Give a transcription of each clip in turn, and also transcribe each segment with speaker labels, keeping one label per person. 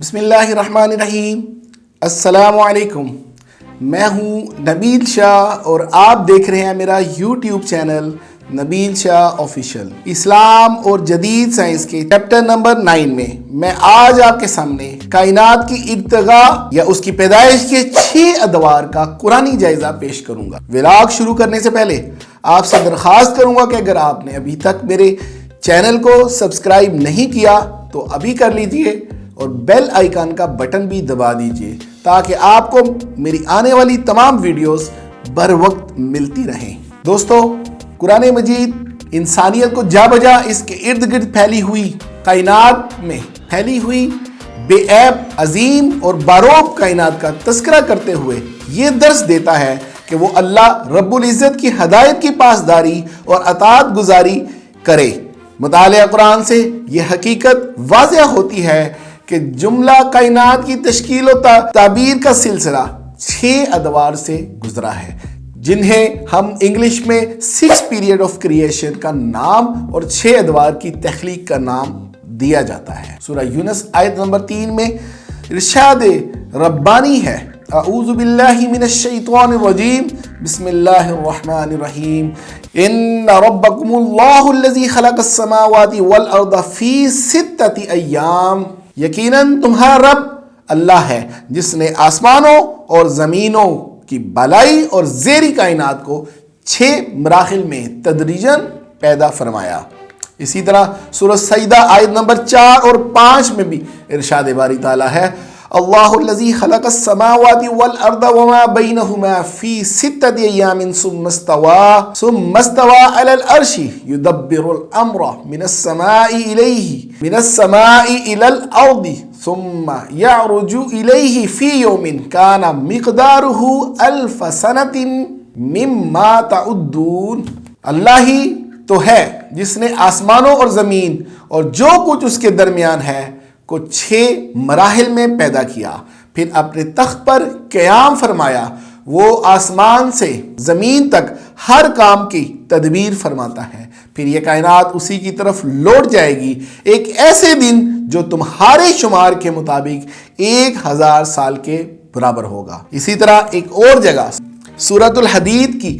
Speaker 1: بسم اللہ الرحمن الرحیم۔ السلام علیکم، میں ہوں نبیل شاہ اور آپ دیکھ رہے ہیں میرا یوٹیوب چینل نبیل شاہ آفیشل۔ اسلام اور جدید سائنس کے چیپٹر نمبر 9 میں آج آپ کے سامنے کائنات کی ابتدا یا اس کی پیدائش کے 6 ادوار کا قرآنی جائزہ پیش کروں گا۔ ولاگ شروع کرنے سے پہلے آپ سے درخواست کروں گا کہ اگر آپ نے ابھی تک میرے چینل کو سبسکرائب نہیں کیا تو ابھی کر لیجئے اور بیل آئیکن کا بٹن بھی دبا دیجئے تاکہ آپ کو میری آنے والی تمام ویڈیوز بر وقت ملتی رہیں۔ دوستو، قرآن مجید انسانیت کو جا بجا اس کے ارد گرد پھیلی ہوئی کائنات میں پھیلی ہوئی بے عیب عظیم اور باروب کائنات کا تذکرہ کرتے ہوئے یہ درس دیتا ہے کہ وہ اللہ رب العزت کی ہدایت کی پاسداری اور اطاعت گزاری کرے۔ مطالعہ قرآن سے یہ حقیقت واضح ہوتی ہے کہ جملہ کائنات کی تشکیل و تعبیر کا سلسلہ 6 ادوار سے گزرا ہے، جنہیں ہم انگلش میں 6 پیریڈ آف کریشن کا نام اور 6 ادوار کی تخلیق کا نام دیا جاتا ہے۔ سورہ یونس آیت نمبر 3 میں ارشاد ربانی ہے، اعوذ باللہ من الشیطان الرجیم، بسم اللہ الرحمن الرحیم، ان ربکم اللہ الذی خلق السماوات والارض فی 6 ایام، یقیناً تمہارا رب اللہ ہے جس نے آسمانوں اور زمینوں کی بالائی اور زیری کائنات کو 6 مراحل میں تدریجاً پیدا فرمایا۔ اسی طرح سورہ سجدہ آیت نمبر 4 اور 5 میں بھی ارشاد باری تعالیٰ ہے، اللہ الذی خلق السماوات والارض وما بینہما فی 6 ایام ثم استوى علی العرش یدبر الامر من السماء الی الارض ثم یعرج الیہ فی یوم کان مقدارہ 1000 سنۃ مما تعدون۔ اللہ ہی تو ہے جس نے آسمانوں اور زمین اور جو کچھ اس کے درمیان ہے کو 6 مراحل میں پیدا کیا، پھر اپنے تخت پر قیام فرمایا۔ وہ آسمان سے زمین تک ہر کام کی تدبیر فرماتا ہے، پھر یہ کائنات اسی کی طرف لوٹ جائے گی ایک ایسے دن جو تمہارے شمار کے مطابق 1000 سال کے برابر ہوگا۔ اسی طرح ایک اور جگہ سورۃ الحدید کی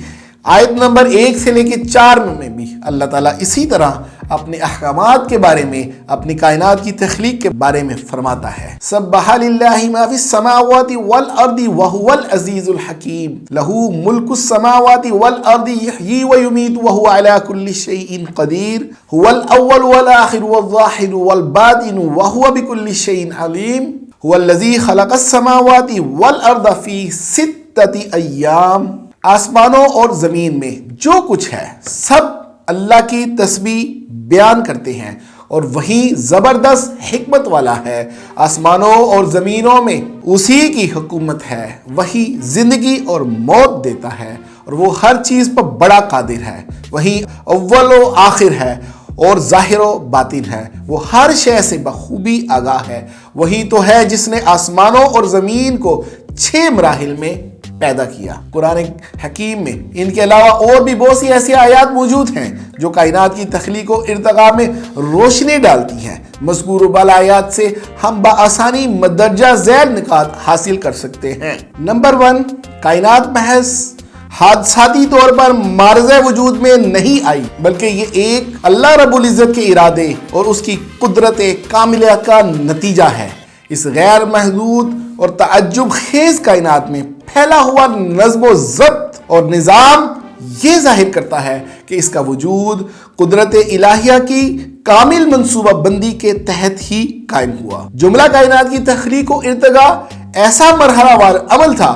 Speaker 1: آیت نمبر 1 سے لے کے 4 میں بھی اللہ تعالیٰ اسی طرح اپنے احکامات کے بارے میں، اپنی کائنات کی تخلیق کے بارے میں فرماتا ہے، سبح للہ ما فی السماوات والارض وهو العزیز الحکیم، لہ ملک السماوات والارض یحیی ویمیت وهو علی کل شیء قدیر، هو الاول والآخر والظاہر والباطن وهو بكل شیء علیم، هو الذی خلق السماوات والارض فی 6 ایام۔ آسمانوں اور زمین میں جو کچھ ہے سب اللہ کی تسبیح بیان کرتے ہیں اور وہی زبردست حکمت والا ہے۔ آسمانوں اور زمینوں میں اسی کی حکومت ہے، وہی زندگی اور موت دیتا ہے اور وہ ہر چیز پر بڑا قادر ہے، وہی اول و آخر ہے اور ظاہر و باطن ہے، وہ ہر شے سے بخوبی آگاہ ہے۔ وہی تو ہے جس نے آسمانوں اور زمین کو 6 مراحل میں پیدا کیا۔ قرآن حکیم میں ان کے علاوہ اور بھی بہت سی ایسی آیات موجود ہیں جو کائنات کی تخلیق و ارتقاء میں روشنی ڈالتی ہیں۔ مذکور بال آیات سے ہم بآسانی مندرجہ ذیل نکات حاصل کر سکتے ہیں۔ نمبر 1، کائنات محض حادثاتی طور پر معرض وجود میں نہیں آئی، بلکہ یہ ایک اللہ رب العزت کے ارادے اور اس کی قدرت کاملہ کا نتیجہ ہے۔ اس غیر محدود اور تعجب خیز کائنات میں پھیلا ہوا نظم و ضبط اور نظام یہ ظاہر کرتا ہے کہ اس کا وجود قدرت الہیہ کی کامل منصوبہ بندی کے تحت ہی قائم ہوا۔ جملہ کائنات کی تخلیق و ارتقاء ایسا مرحلہ وار عمل تھا،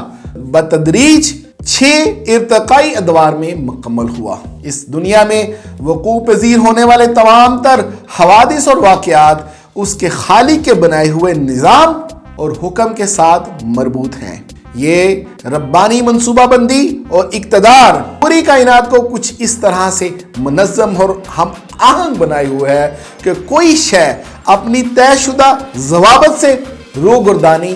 Speaker 1: بتدریج 6 ارتقائی ادوار میں مکمل ہوا۔ اس دنیا میں وقوع پذیر ہونے والے تمام تر حوادث اور واقعات اس کے خالق کے بنائے ہوئے نظام اور حکم کے ساتھ مربوط ہیں۔ یہ ربانی منصوبہ بندی اور اقتدار پوری کائنات کو کچھ اس طرح سے منظم اور ہم آہنگ بنائے ہوئے ہے کہ کوئی شے اپنی طے شدہ ضوابط سے روگردانی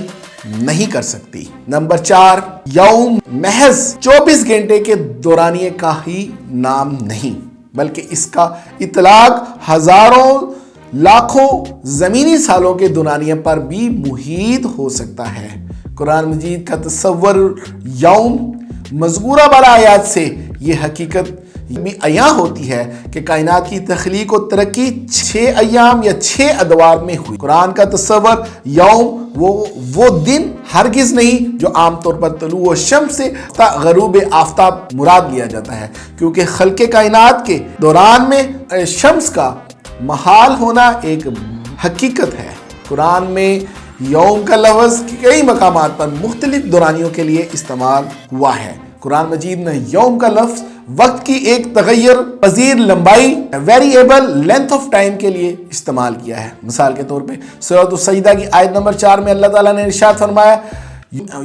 Speaker 1: نہیں کر سکتی۔ نمبر 4، یوم محض 24 گھنٹے کے دورانیے کا ہی نام نہیں، بلکہ اس کا اطلاق ہزاروں لاکھوں زمینی سالوں کے دورانیے پر بھی محیط ہو سکتا ہے۔ قرآن مجید کا تصور یوم مذکورہ والا آیات سے یہ حقیقت بھی عیاں ہوتی ہے کہ کائنات کی تخلیق و ترقی 6 ایام یا 6 ادوار میں ہوئی۔ قرآن کا تصور یوم وہ دن ہرگز نہیں جو عام طور پر طلوع الشمس سے غروب آفتاب مراد لیا جاتا ہے، کیونکہ خلق کائنات کے دوران میں شمس کا محال ہونا ایک حقیقت ہے۔ قرآن میں یوم کا لفظ کئی مقامات پر مختلف دورانیوں کے لیے استعمال ہوا ہے۔ قرآن مجید نے یوم کا لفظ وقت کی ایک تغیر پذیر لمبائی ویریبل لینتھ آف ٹائم کے لیے استعمال کیا ہے۔ مثال کے طور پہ سورۃ السجدہ کی آیت نمبر 4 میں اللہ تعالیٰ نے ارشاد فرمایا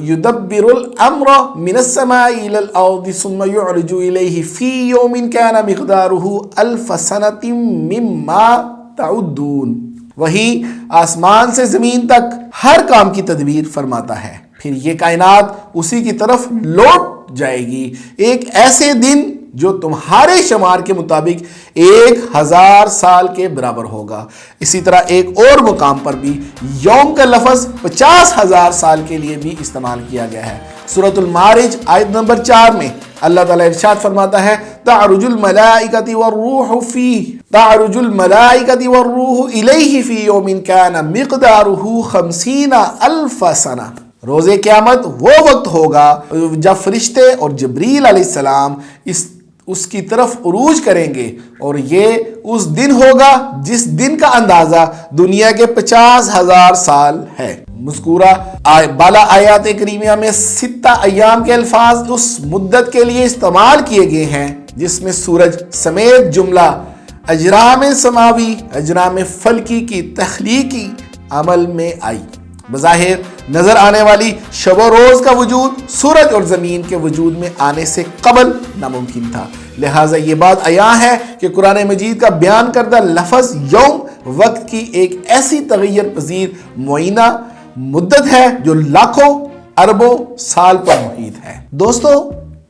Speaker 1: یدبر الامر من السماء الى الارض ثم يعرج الیہ فی یوم کان مقدارہ 1000 سنۃ مما تعدون۔ وہی آسمان سے زمین تک ہر کام کی تدبیر فرماتا ہے، پھر یہ کائنات اسی کی طرف لوٹ جائے گی ایک ایسے دن جو تمہارے شمار کے مطابق 1000 سال کے برابر ہوگا۔ اسی طرح ایک اور مقام پر بھی یوم کا لفظ 50,000 سال کے لیے بھی استعمال کیا گیا ہے۔ سورۃ المعارج آیت نمبر 4 میں اللہ تعالیٰ ارشاد فرماتا ہے تعرج الملائکۃ والروح الیہ فی یوم کان مقدارہ 50,000 سنہ۔ روز قیامت وہ وقت ہوگا جب فرشتے اور جبریل علیہ السلام اس کی طرف عروج کریں گے، اور یہ اس دن ہوگا جس دن کا اندازہ دنیا کے 50,000 سال ہے۔ مذکورہ بالا آیات کریمہ میں 6 ایام کے الفاظ اس مدت کے لیے استعمال کیے گئے ہیں جس میں سورج سمیت جملہ اجرام سماوی اجرام فلکی کی تخلیقی عمل میں آئی۔ بظاہر نظر آنے والی شب و روز کا وجود سورج اور زمین کے وجود میں آنے سے قبل ناممکن تھا، لہٰذا یہ بات عیاں ہے کہ قرآن مجید کا بیان کردہ لفظ یوم وقت کی ایک ایسی تغیر پذیر معینہ مدت ہے جو لاکھوں اربوں سال پر محیط ہے۔ دوستو،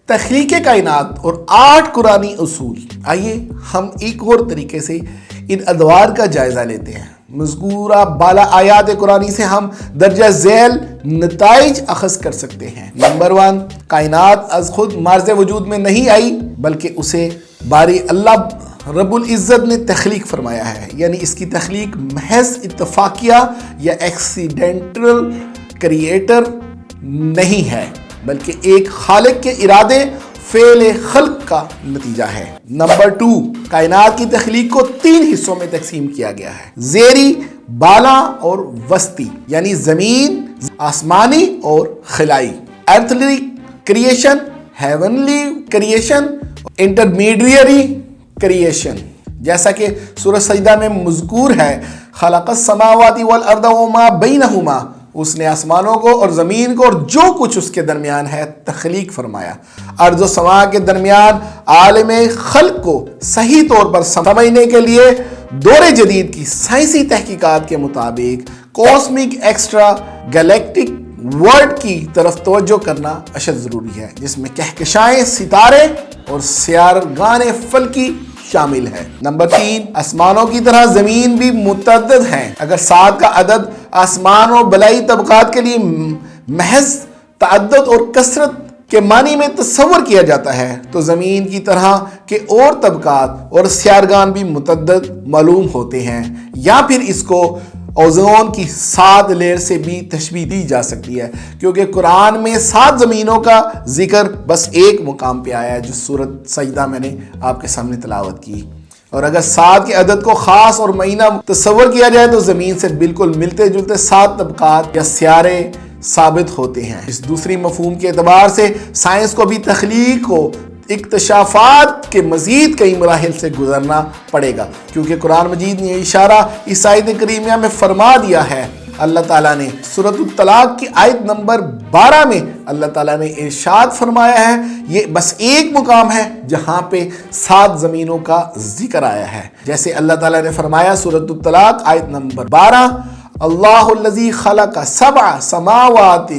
Speaker 1: تخلیق کائنات اور 8 قرآنی اصول، آئیے ہم ایک اور طریقے سے ان ادوار کا جائزہ لیتے ہیں۔ مذکورہ بالا آیات قرآنی سے ہم درجہ ذیل نتائج اخذ کر سکتے ہیں۔ نمبر 1، کائنات از خود مارز وجود میں نہیں آئی، بلکہ اسے باری اللہ رب العزت نے تخلیق فرمایا ہے، یعنی اس کی تخلیق محض اتفاقیہ یا ایکسیڈنٹل کریٹر نہیں ہے، بلکہ ایک خالق کے ارادے فعل خلق کا نتیجہ ہے۔ نمبر 2، کائنات کی تخلیق کو 3 حصوں میں تقسیم کیا گیا ہے، زیری، بالا اور وسطی، یعنی زمین، آسمانی اور خلائی، earthly creation, heavenly creation, intermediary creation, جیسا کہ سورہ سجدہ میں مذکور ہے خلق السماوات والارض وما بینہما، اس نے آسمانوں کو اور زمین کو اور جو کچھ اس کے درمیان ہے تخلیق فرمایا۔ ارض و سما کے درمیان عالم خلق کو صحیح طور پر سمجھنے کے لیے دور جدید کی سائنسی تحقیقات کے مطابق کاسمک ایکسٹرا گلیکٹک ورلڈ کی طرف توجہ کرنا اشد ضروری ہے، جس میں کہکشائیں، ستارے اور سیارگان فلکی شامل ہے۔ نمبر 3، آسمانوں کی طرح زمین بھی متعدد ہیں۔ اگر 7 کا عدد آسمان اور بلائی طبقات کے لیے محض تعدد اور کثرت کے معنی میں تصور کیا جاتا ہے، تو زمین کی طرح کے اور طبقات اور سیارگان بھی متعدد معلوم ہوتے ہیں، یا پھر اس کو اوزون کی 7 لیئر سے بھی تشبیہ دی جا سکتی ہے، کیونکہ قرآن میں 7 زمینوں کا ذکر بس ایک مقام پہ آیا ہے جو سورۃ سجدہ میں نے آپ کے سامنے تلاوت کی۔ اور اگر 7 کے عدد کو خاص اور معینہ تصور کیا جائے تو زمین سے بالکل ملتے جلتے 7 طبقات یا سیارے ثابت ہوتے ہیں۔ اس دوسری مفہوم کے اعتبار سے سائنس کو بھی تخلیق کو اکتشافات کے مزید کئی مراحل سے گزرنا پڑے گا، کیونکہ قرآن مجید نے اشارہ اس آیت کریمہ میں فرما دیا ہے۔ اللہ تعالیٰ نے سورۃ الطلاق کی آیت نمبر 12 میں اللہ تعالیٰ نے ارشاد فرمایا ہے، یہ بس ایک مقام ہے جہاں پہ 7 زمینوں کا ذکر آیا ہے، جیسے اللہ تعالیٰ نے فرمایا سورۃ الطلاق آیت نمبر 12، اللہ الذی خلق 7 سماوات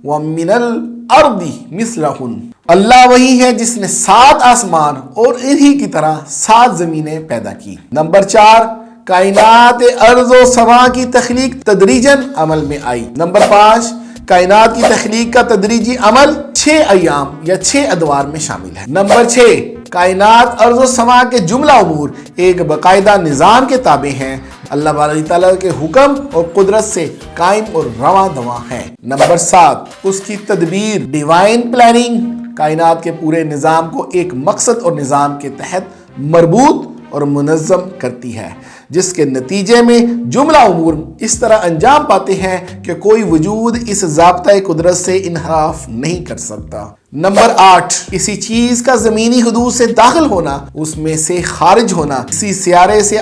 Speaker 1: ومن الارض مثلہن، اللہ وہی ہے جس نے 7 آسمان اور انہی کی طرح 7 زمینیں پیدا کی۔ نمبر 4، کائنات ارض و سما کی تخلیق تدریجاً عمل میں آئی۔ نمبر 5، کائنات کی تخلیق کا تدریجی عمل 6 ایام یا 6 ادوار میں شامل ہے۔ نمبر 6، کائنات ارض و سما کے جملہ امور ایک باقاعدہ نظام کے تابع ہیں، اللہ باری تعالیٰ کے حکم اور قدرت سے قائم اور رواں دواں ہیں۔ نمبر 7، اس کی تدبیر ڈیوائن پلاننگ کائنات کے پورے نظام کو ایک مقصد اور نظام کے تحت مربوط اور منظم کرتی ہے، جس کے نتیجے میں جملہ امور اس طرح انجام پاتے ہیں کہ کوئی وجود اس ضابطۂ قدرت سے انحراف نہیں کر سکتا۔ نمبر 8، کسی چیز کا زمینی حدود سے داخل ہونا، اس میں سے خارج ہونا، کسی سیارے سے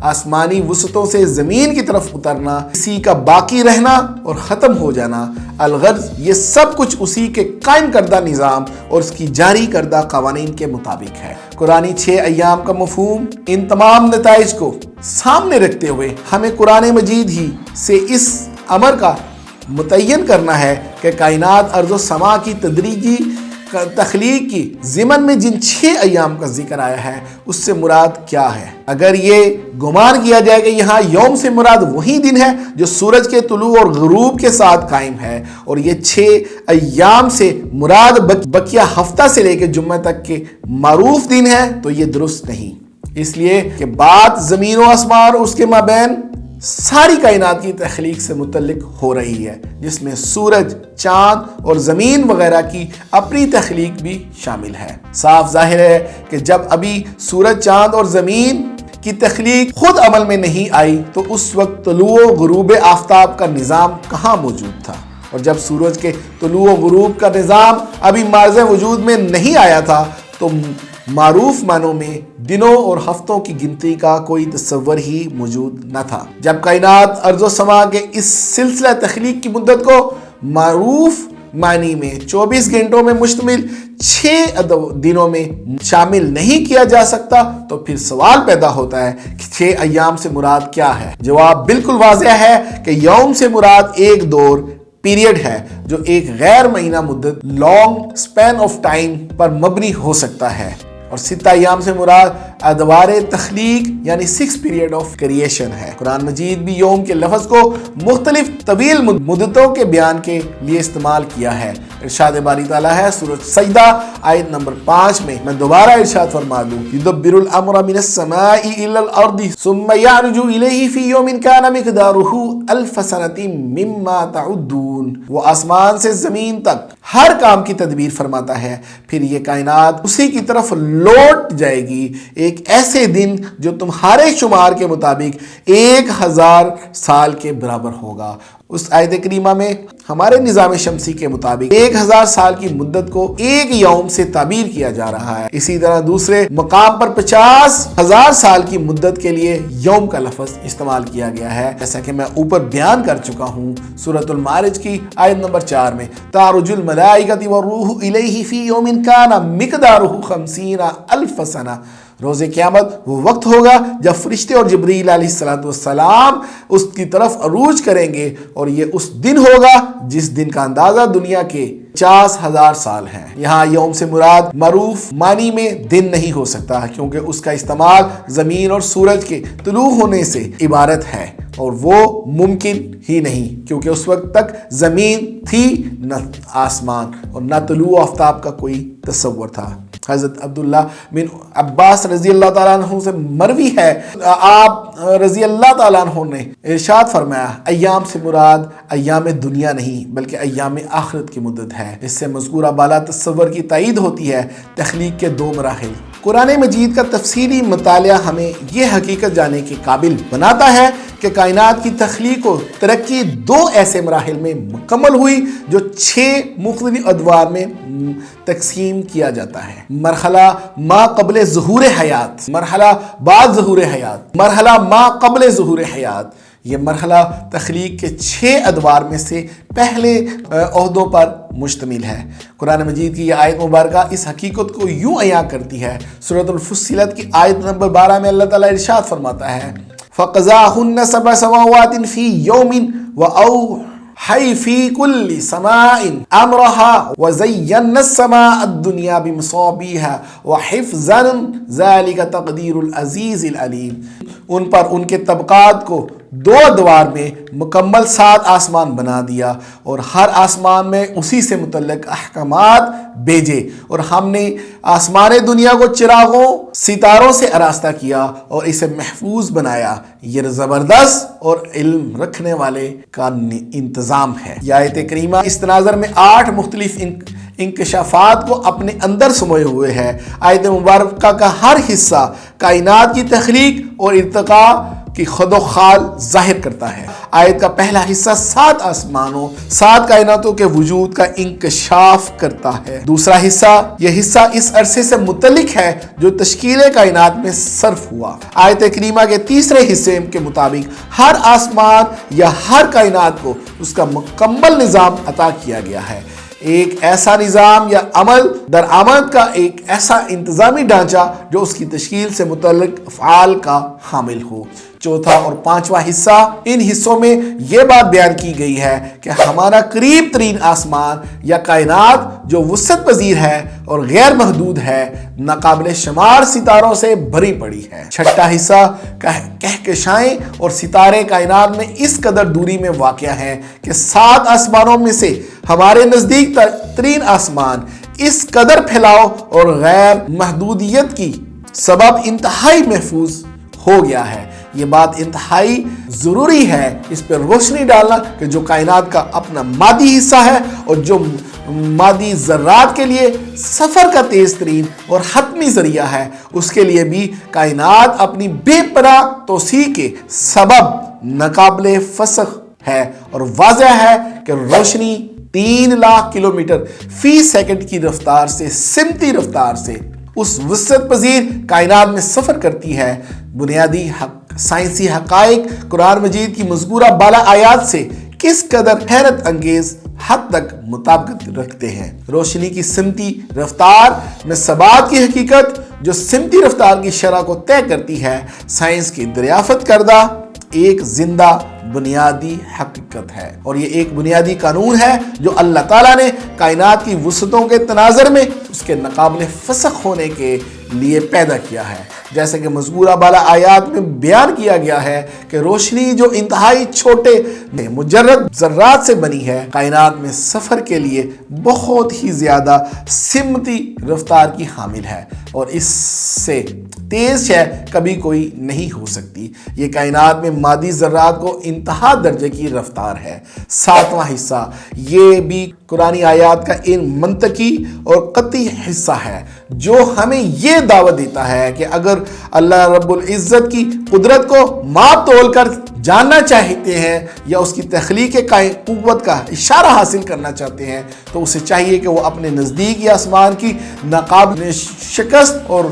Speaker 1: آسمانی وسعتوں سے زمین کی طرف اترنا، کسی کا باقی رہنا اور ختم ہو جانا، الغرض یہ سب کچھ اسی کے قائم کردہ نظام اور اس کی جاری کردہ قوانین کے مطابق ہے۔ قرآنی 6 ایام کا مفہوم ان تمام نتائج کو سامنے رکھتے ہوئے ہمیں قرآن مجید ہی سے اس امر کا متعین کرنا ہے کہ کائنات ارض و سما کی تدریجی تخلیق کی ضمن میں جن 6 ایام کا ذکر آیا ہے اس سے مراد کیا ہے۔ اگر یہ گمان کیا جائے کہ یہاں یوم سے مراد وہی دن ہے جو سورج کے طلوع اور غروب کے ساتھ قائم ہے، اور یہ 6 ایام سے مراد بقیہ ہفتہ سے لے کے جمعہ تک کے معروف دن ہے، تو یہ درست نہیں، اس لیے کہ بات زمین و آسمان اور اس کے مابین ساری کائنات کی تخلیق سے متعلق ہو رہی ہے، جس میں سورج، چاند اور زمین وغیرہ کی اپنی تخلیق بھی شامل ہے۔ صاف ظاہر ہے کہ جب ابھی سورج، چاند اور زمین کی تخلیق خود عمل میں نہیں آئی تو اس وقت طلوع و غروب آفتاب کا نظام کہاں موجود تھا، اور جب سورج کے طلوع و غروب کا نظام ابھی مارز وجود میں نہیں آیا تھا تو معروف معنوں میں دنوں اور ہفتوں کی گنتی کا کوئی تصور ہی موجود نہ تھا۔ جب کائنات ارض و سما کے اس سلسلہ تخلیق کی مدت کو معروف معنی میں 24 گھنٹوں میں مشتمل 6 دنوں میں شامل نہیں کیا جا سکتا تو پھر سوال پیدا ہوتا ہے کہ 6 ایام سے مراد کیا ہے؟ جواب بالکل واضح ہے کہ یوم سے مراد ایک دور پیریڈ ہے جو ایک غیر مہینہ مدت لانگ سپین آف ٹائم پر مبنی ہو سکتا ہے، اور 6 ایام سے مراد ادوار تخلیق یعنی 6 پیریڈ آف کریشن ہے۔ قرآن مجید بھی یوم کے لفظ کو مختلف طویل مدتوں کے بیان کے لیے استعمال کیا ہے۔ ارشاد باری تعالیٰ ہے سورۃ سجدہ آیت نمبر 5 میں، میں دوبارہ ارشاد فرما دوں، یدبر الامر من السماء الى الارض ثم يعرج الیہ فی یوم کان مقدارہ 1000 سنۃ مما تعدون۔ وہ آسمان سے زمین تک ہر کام کی تدبیر فرماتا ہے، پھر یہ کائنات اسی کی طرف لوٹ جائے گی ایک ایسے دن جو تمہارے شمار کے مطابق 1000 سال کے برابر ہوگا۔ اس آیت کریمہ میں ہمارے نظام شمسی کے مطابق 1000 سال کی مدت کو ایک یوم سے تعبیر کیا جا رہا ہے۔ اسی طرح دوسرے مقام پر 50,000 سال کی مدت کے لیے یوم کا لفظ استعمال کیا گیا ہے، جیسا کہ میں اوپر بیان کر چکا ہوں سورۃ المعارج کی آیت نمبر 4 میں، تعرج الملائکۃ والروح الیہ فی یوم کان مقدارہ 50,000 سنہ۔ روز قیامت وہ وقت ہوگا جب فرشتے اور جبریل علیہ السلام اس کی طرف عروج کریں گے، اور یہ اس دن ہوگا جس دن کا اندازہ دنیا کے 50,000 سال ہے۔ یہاں یوم سے مراد معروف معنی میں دن نہیں ہو سکتا، کیونکہ اس کا استعمال زمین اور سورج کے طلوع ہونے سے عبارت ہے، اور وہ ممکن ہی نہیں کیونکہ اس وقت تک زمین تھی نہ آسمان اور نہ طلوع آفتاب کا کوئی تصور تھا۔ حضرت عبداللہ بن عباس رضی اللہ تعالیٰ عنہ سے مروی ہے، آپ رضی اللہ تعالیٰ عنہ نے ارشاد فرمایا، ایام سے مراد ایام دنیا نہیں بلکہ ایام آخرت کی مدت ہے۔ اس سے مذکورہ بالا تصور کی تائید ہوتی ہے۔ تخلیق کے 2 مراحل۔ قرآن مجید کا تفصیلی مطالعہ ہمیں یہ حقیقت جاننے کے قابل بناتا ہے کہ کائنات کی تخلیق و ترقی 2 ایسے مراحل میں مکمل ہوئی جو 6 مختلف ادوار میں تقسیم کیا جاتا ہے۔ مرحلہ ما قبل ظہور حیات، مرحلہ بعد ظہور حیات، مرحلہ ما قبل ظہور حیات۔ یہ مرحلہ تخلیق کے 6 ادوار میں سے پہلے عہدوں پر مشتمل ہے۔ قرآن مجید کی یہ آیت مبارکہ اس حقیقت کو یوں عیاں کرتی ہے۔ سورۃ الفصلت کی آیت نمبر 12 میں اللہ تعالیٰ ارشاد فرماتا ہے، فَقَضَاهُنَّ 7 سَمَاوَاتٍ فِي يَوْمٍ حی فی کل سماء امرہا وزینا السماء الدنیا بمصابیہا وحفظا ذالک تقدیر العزیز العلیم۔ ان پر ان کے طبقات کو 2 ادوار میں مکمل 7 آسمان بنا دیا اور ہر آسمان میں اسی سے متعلق احکامات بھیجے، اور ہم نے آسمان دنیا کو چراغوں ستاروں سے آراستہ کیا اور اسے محفوظ بنایا۔ یہ زبردست اور علم رکھنے والے کا انتظام ہے۔ یہ آیت کریمہ اس تناظر میں 8 مختلف انکشافات کو اپنے اندر سموئے ہوئے ہے۔ آیت مبارکہ کا ہر حصہ کائنات کی تخلیق اور ارتقاء کی خود و خال ظاہر کرتا ہے۔ آیت کا پہلا حصہ 7 آسمانوں 7 کائناتوں کے وجود کا انکشاف کرتا ہے۔ دوسرا حصہ، یہ حصہ اس عرصے سے متعلق ہے جو تشکیل کائنات میں صرف ہوا۔ آیت کریمہ کے تیسرے حصے کے مطابق ہر آسمان یا ہر کائنات کو اس کا مکمل نظام عطا کیا گیا ہے، ایک ایسا نظام یا عمل درآمد کا ایک ایسا انتظامی ڈھانچہ جو اس کی تشکیل سے متعلق افعال کا حامل ہو۔ چوتھا اور 5واں حصہ، ان حصوں میں یہ بات بیان کی گئی ہے کہ ہمارا قریب ترین آسمان یا کائنات جو وسعت پذیر ہے اور غیر محدود ہے، ناقابل شمار ستاروں سے بھری پڑی ہے۔ چھٹا حصہ، کہکشائیں اور ستارے کائنات میں اس قدر دوری میں واقع ہیں کہ 7 آسمانوں میں سے ہمارے نزدیک ترین آسمان اس قدر پھیلاؤ اور غیر محدودیت کی سبب انتہائی محفوظ ہو گیا ہے۔ یہ بات انتہائی ضروری ہے اس پر روشنی ڈالنا کہ جو کائنات کا اپنا مادی حصہ ہے اور جو مادی ذرات کے لیے سفر کا تیز ترین اور حتمی ذریعہ ہے، اس کے لیے بھی کائنات اپنی بے پناہ توسیع کے سبب ناقابل فسخ ہے، اور واضح ہے کہ روشنی 3 لاکھ کلومیٹر فی سیکنڈ کی رفتار سے سمتی رفتار سے اس وسعت پذیر کائنات میں سفر کرتی ہے۔ بنیادی سائنسی حقائق قرآن مجید کی مذکورہ بالا آیات سے کس قدر حیرت انگیز حد تک مطابقت رکھتے ہیں۔ روشنی کی سمتی رفتار میں ثبات کی حقیقت جو سمتی رفتار کی شرح کو طے کرتی ہے، سائنس کی دریافت کردہ ایک زندہ بنیادی حقیقت ہے، اور یہ ایک بنیادی قانون ہے جو اللہ تعالیٰ نے کائنات کی وسعتوں کے تناظر میں اس کے ناقابل فسخ ہونے کے لیے پیدا کیا ہے۔ جیسے کہ مذکورہ بالا آیات میں بیان کیا گیا ہے کہ روشنی جو انتہائی چھوٹے مجرد ذرات سے بنی ہے، کائنات میں سفر کے لیے بہت ہی زیادہ سمتی رفتار کی حامل ہے، اور اس سے تیز شے کبھی کوئی نہیں ہو سکتی۔ یہ کائنات میں مادی ذرات کو انتہا درجے کی رفتار ہے۔ 7واں حصہ، یہ بھی قرآنی آیات کا ایک منطقی اور قطعی حصہ ہے جو ہمیں یہ دعوت دیتا ہے کہ اگر اللہ رب العزت کی قدرت کو ماپ تول کر جاننا چاہتے ہیں یا اس کی تخلیق قوت کا اشارہ حاصل کرنا چاہتے ہیں تو اسے چاہیے کہ وہ اپنے نزدیک یا آسمان کی ناقابل شکست اور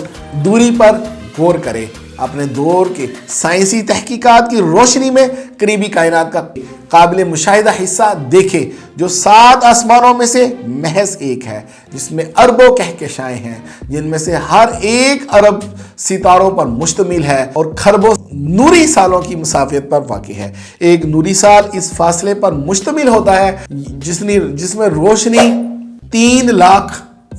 Speaker 1: دوری پر غور کرے، اپنے دور کے سائنسی تحقیقات کی روشنی میں قریبی کائنات کا قابل مشاہدہ حصہ دیکھے جو 7 آسمانوں میں سے محض ایک ہے، جس میں اربوں کہکشائیں ہیں، جن میں سے ہر ایک ارب ستاروں پر مشتمل ہے اور کھربوں نوری سالوں کی مسافت پر واقع ہے۔ ایک نوری سال اس فاصلے پر مشتمل ہوتا ہے جس میں روشنی 3 لاکھ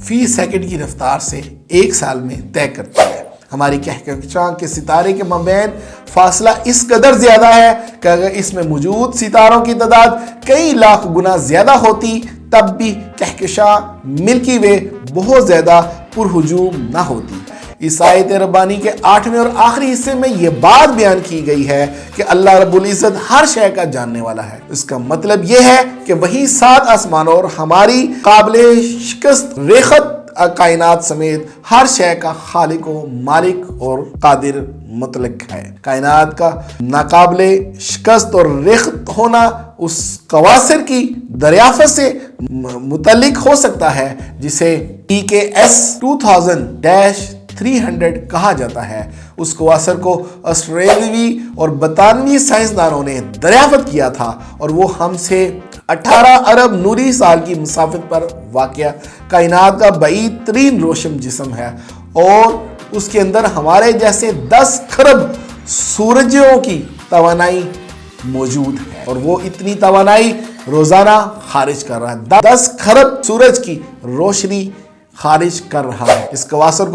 Speaker 1: فی سیکنڈ کی رفتار سے 1 سال میں طے کرتی ہے۔ ہماری کہکشاں کے ستارے کے مابین فاصلہ اس قدر زیادہ ہے کہ اگر اس میں موجود ستاروں کی تعداد کئی لاکھ گنا زیادہ ہوتی تب بھی کہکشاں ملکی وے بہت زیادہ پرہجوم نہ ہوتی۔ اس آیت ربانی کے 8ویں اور آخری حصے میں یہ بات بیان کی گئی ہے کہ اللہ رب العزت ہر شے کا جاننے والا ہے۔ اس کا مطلب یہ ہے کہ وہی 7 آسمانوں اور ہماری قابل شکست ریخت کائنات سمیت ہر شے کا خالق و مالک اور قادر مطلق ہے۔ کائنات کا ناقابل شکست اور ریخت ہونا اس قواصر کی دریافت سے متعلق ہو سکتا ہے جسے PKS 2000-300 کہا جاتا ہے۔ اس قواصر کو آسٹریلوی اور برطانوی سائنسدانوں نے دریافت کیا تھا اور وہ ہم سے 18 ارب نوری سال کی مسافت پر واقع کائنات کا بعید ترین روشن جسم ہے، اور اس کے اندر ہمارے جیسے 10 کھرب سورجوں کی توانائی موجود ہے، اور وہ اتنی توانائی روزانہ خارج کر رہا ہے، 10 کھرب سورج کی روشنی خارج کر رہا ہے۔ اس کوثر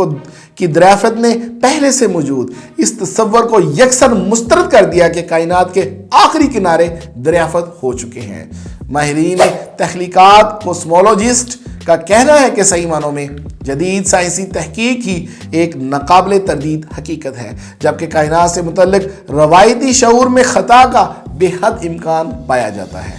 Speaker 1: کی دریافت نے پہلے سے موجود اس تصور کو یکسر مسترد کر دیا کہ کائنات کے آخری کنارے دریافت ہو چکے ہیں۔ ماہرین تخلیقات کوسمولوجسٹ کا کہنا ہے کہ صحیح معنوں میں جدید سائنسی تحقیق ہی ایک ناقابل تردید حقیقت ہے، جبکہ کائنات سے متعلق روایتی شعور میں خطا کا بے حد امکان پایا جاتا ہے۔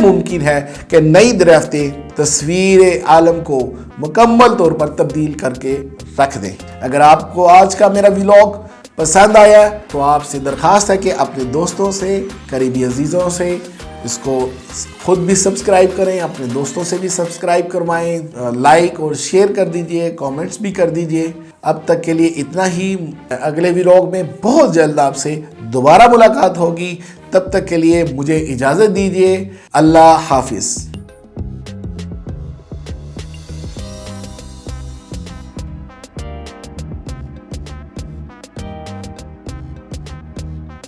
Speaker 1: ممکن ہے کہ نئی دریافتیں تصویر عالم کو مکمل طور پر تبدیل کر کے رکھ دیں۔ اگر آپ کو آج کا میرا ولاگ پسند آیا تو آپ سے درخواست ہے کہ اپنے دوستوں سے، قریبی عزیزوں سے اس کو خود بھی سبسکرائب کریں، اپنے دوستوں سے بھی سبسکرائب کروائیں، لائک اور شیئر کر دیجئے، کامنٹس بھی کر دیجئے۔ اب تک کے لیے اتنا ہی، اگلے ولاگ میں بہت جلد آپ سے دوبارہ ملاقات ہوگی۔ تب تک کے لیے مجھے اجازت دیجئے۔ اللہ حافظ۔